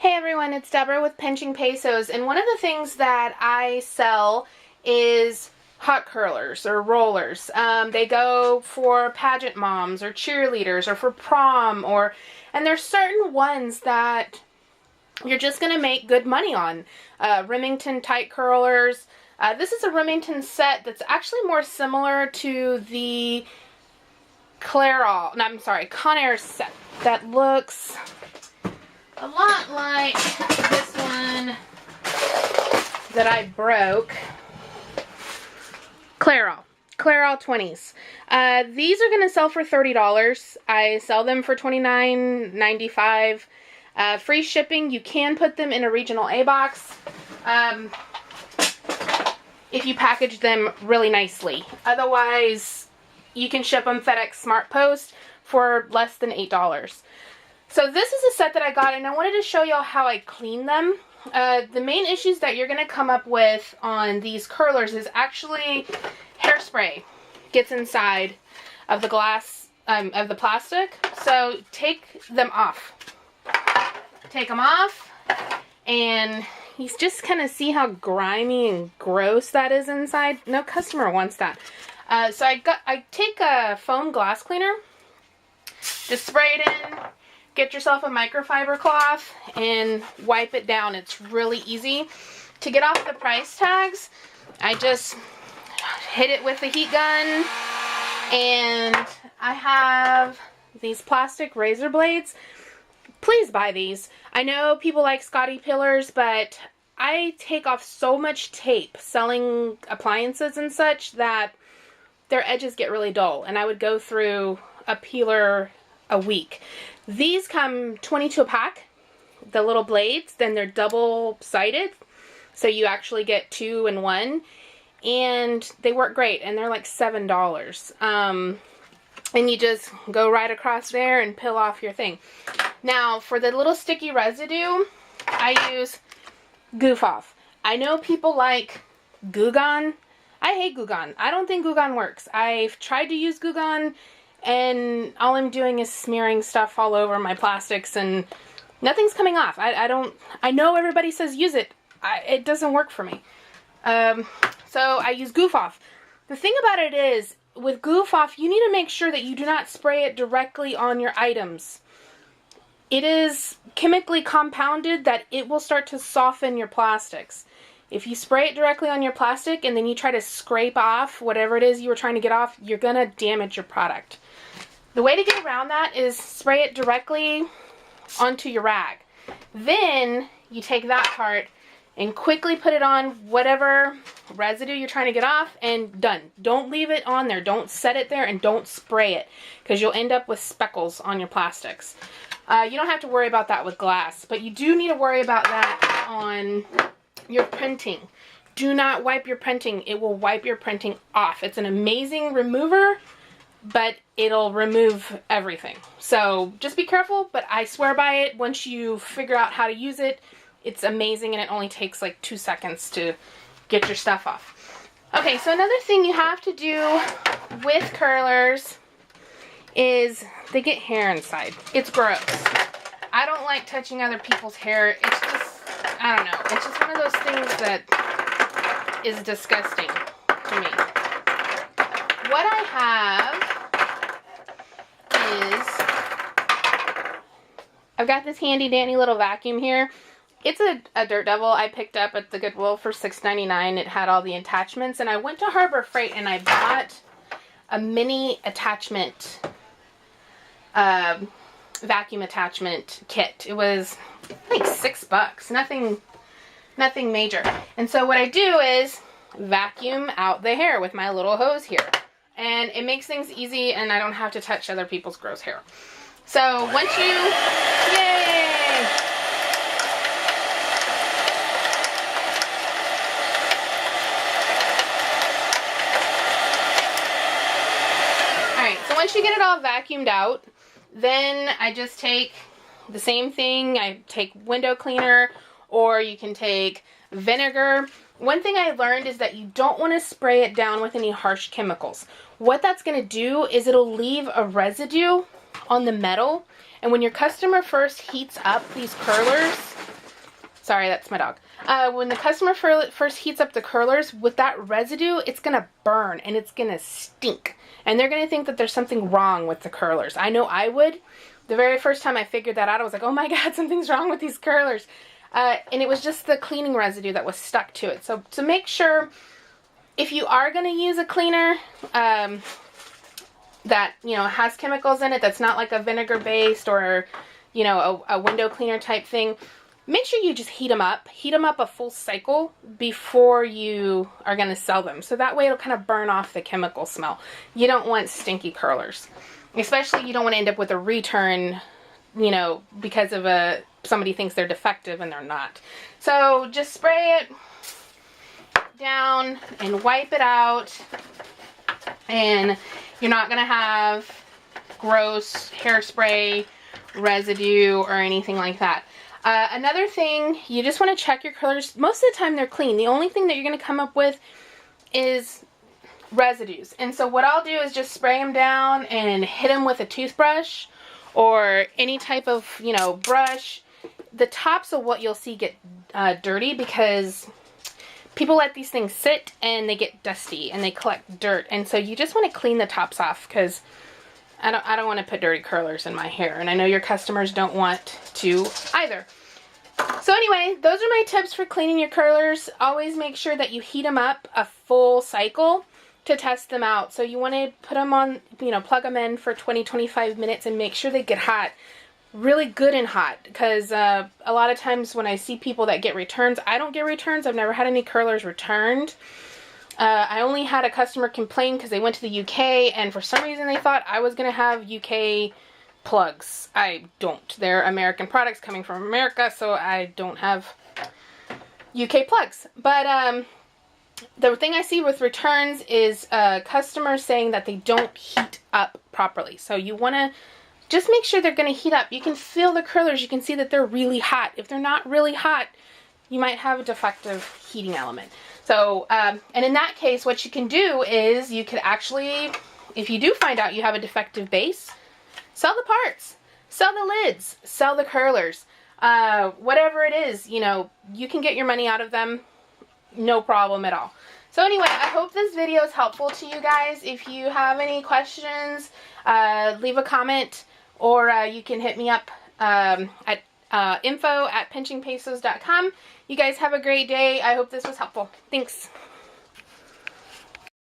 Hey everyone, it's Deborah with Pinching Pesos, and one of the things that I sell is hot curlers or rollers. They go for pageant moms or cheerleaders or for prom, and there's certain ones that you're just going to make good money on. Remington tight curlers. This is a Remington set that's actually more similar to the Conair set that looks a lot like this one that I broke. Clairol 20s. These are going to sell for $30. I sell them for $29.95. Free shipping. You can put them in a regional A box if you package them really nicely. Otherwise, you can ship them FedEx Smart Post for less than $8. So this is a set that I got, and I wanted to show y'all how I clean them. The main issues that you're going to come up with on these curlers is actually hairspray gets inside of the glass, of the plastic. So take them off. Take them off, and you just kind of see how grimy and gross that is inside. No customer wants that. So I take a foam glass cleaner, just spray it in. Get yourself a microfiber cloth and wipe it down. It's really easy. To get off the price tags, I just hit it with the heat gun, and I have these plastic razor blades. Please buy these. I know people like Scotty Pillars, but I take off so much tape selling appliances and such that their edges get really dull, and I would go through a peeler a week. These come 22 a pack, the little blades, then they're double-sided, so you actually get 2 in 1, and they work great, and they're like $7. And you just go right across there and peel off your thing. Now, for the little sticky residue, I use Goof Off. I know people like Goo Gone. I hate Goo Gone. I don't think Goo Gone works. I've tried to use Goo Gone, and all I'm doing is smearing stuff all over my plastics, and nothing's coming off. I know everybody says use it. It doesn't work for me. So I use Goof Off. The thing about it is, with Goof Off, you need to make sure that you do not spray it directly on your items. It is chemically compounded that it will start to soften your plastics. If you spray it directly on your plastic and then you try to scrape off whatever it is you were trying to get off, you're going to damage your product. The way to get around that is spray it directly onto your rag. Then you take that part and quickly put it on whatever residue you're trying to get off, and done. Don't leave it on there. Don't set it there, and don't spray it, because you'll end up with speckles on your plastics. You don't have to worry about that with glass, but you do need to worry about that on your printing. Do not wipe your printing. It will wipe your printing off. It's an amazing remover, but it'll remove everything. So just be careful, but I swear by it. Once you figure out how to use it, it's amazing, and it only takes like 2 seconds to get your stuff off. Okay, so another thing you have to do with curlers is they get hair inside. It's gross. I don't like touching other people's hair. It's just, I don't know. It's just one of those things that is disgusting to me. What I have is, I've got this handy dandy little vacuum here. It's a Dirt Devil I picked up at the Goodwill for $6.99. It had all the attachments, and I went to Harbor Freight and I bought a mini attachment, vacuum attachment kit. It was, I think, $6. Nothing major. And so what I do is vacuum out the hair with my little hose here. And it makes things easy, and I don't have to touch other people's gross hair. So once you, yay! Alright, so once you get it all vacuumed out, then I just take the same thing. I take window cleaner, or you can take vinegar. One thing I learned is that you don't want to spray it down with any harsh chemicals. What that's going to do is it'll leave a residue on the metal, and when your customer first heats up these curlers, Sorry, that's my dog. When the customer first heats up the curlers, with that residue, it's going to burn and it's going to stink. And they're going to think that there's something wrong with the curlers. I know I would. The very first time I figured that out, I was like, oh my God, something's wrong with these curlers. And it was just the cleaning residue that was stuck to it. So to make sure, if you are going to use a cleaner that, you know, has chemicals in it, that's not like a vinegar based or, you know, a window cleaner type thing, make sure you just heat them up. Heat them up a full cycle before you are going to sell them. So that way it'll kind of burn off the chemical smell. You don't want stinky curlers. Especially you don't want to end up with a return, you know, because of somebody thinks they're defective and they're not. So just spray it down and wipe it out. And you're not going to have gross hairspray residue or anything like that. Another thing, you just want to check your curlers. Most of the time they're clean. The only thing that you're going to come up with is residues. And so what I'll do is just spray them down and hit them with a toothbrush or any type of, you know, brush. The tops of what you'll see get dirty because people let these things sit and they get dusty and they collect dirt. And so you just want to clean the tops off because I don't want to put dirty curlers in my hair. And I know your customers don't want to either. So anyway, those are my tips for cleaning your curlers. Always make sure that you heat them up a full cycle to test them out. So you want to put them on, you know, plug them in for 20-25 minutes and make sure they get hot. Really good and hot, because a lot of times when I see people that get returns, I don't get returns. I've never had any curlers returned. I only had a customer complain because they went to the UK and for some reason they thought I was going to have UK plugs. I don't. They're American products coming from America, so I don't have UK plugs. But the thing I see with returns is customers saying that they don't heat up properly. So you want to just make sure they're going to heat up. You can feel the curlers. You can see that they're really hot. If they're not really hot, you might have a defective heating element. So, and in that case, what you can do is you could actually, if you do find out you have a defective base, sell the parts, sell the lids, sell the curlers, whatever it is, you know, you can get your money out of them, no problem at all. So anyway, I hope this video is helpful to you guys. If you have any questions, leave a comment, or you can hit me up at info@pinchingpesos.com. You guys have a great day. I hope this was helpful. Thanks.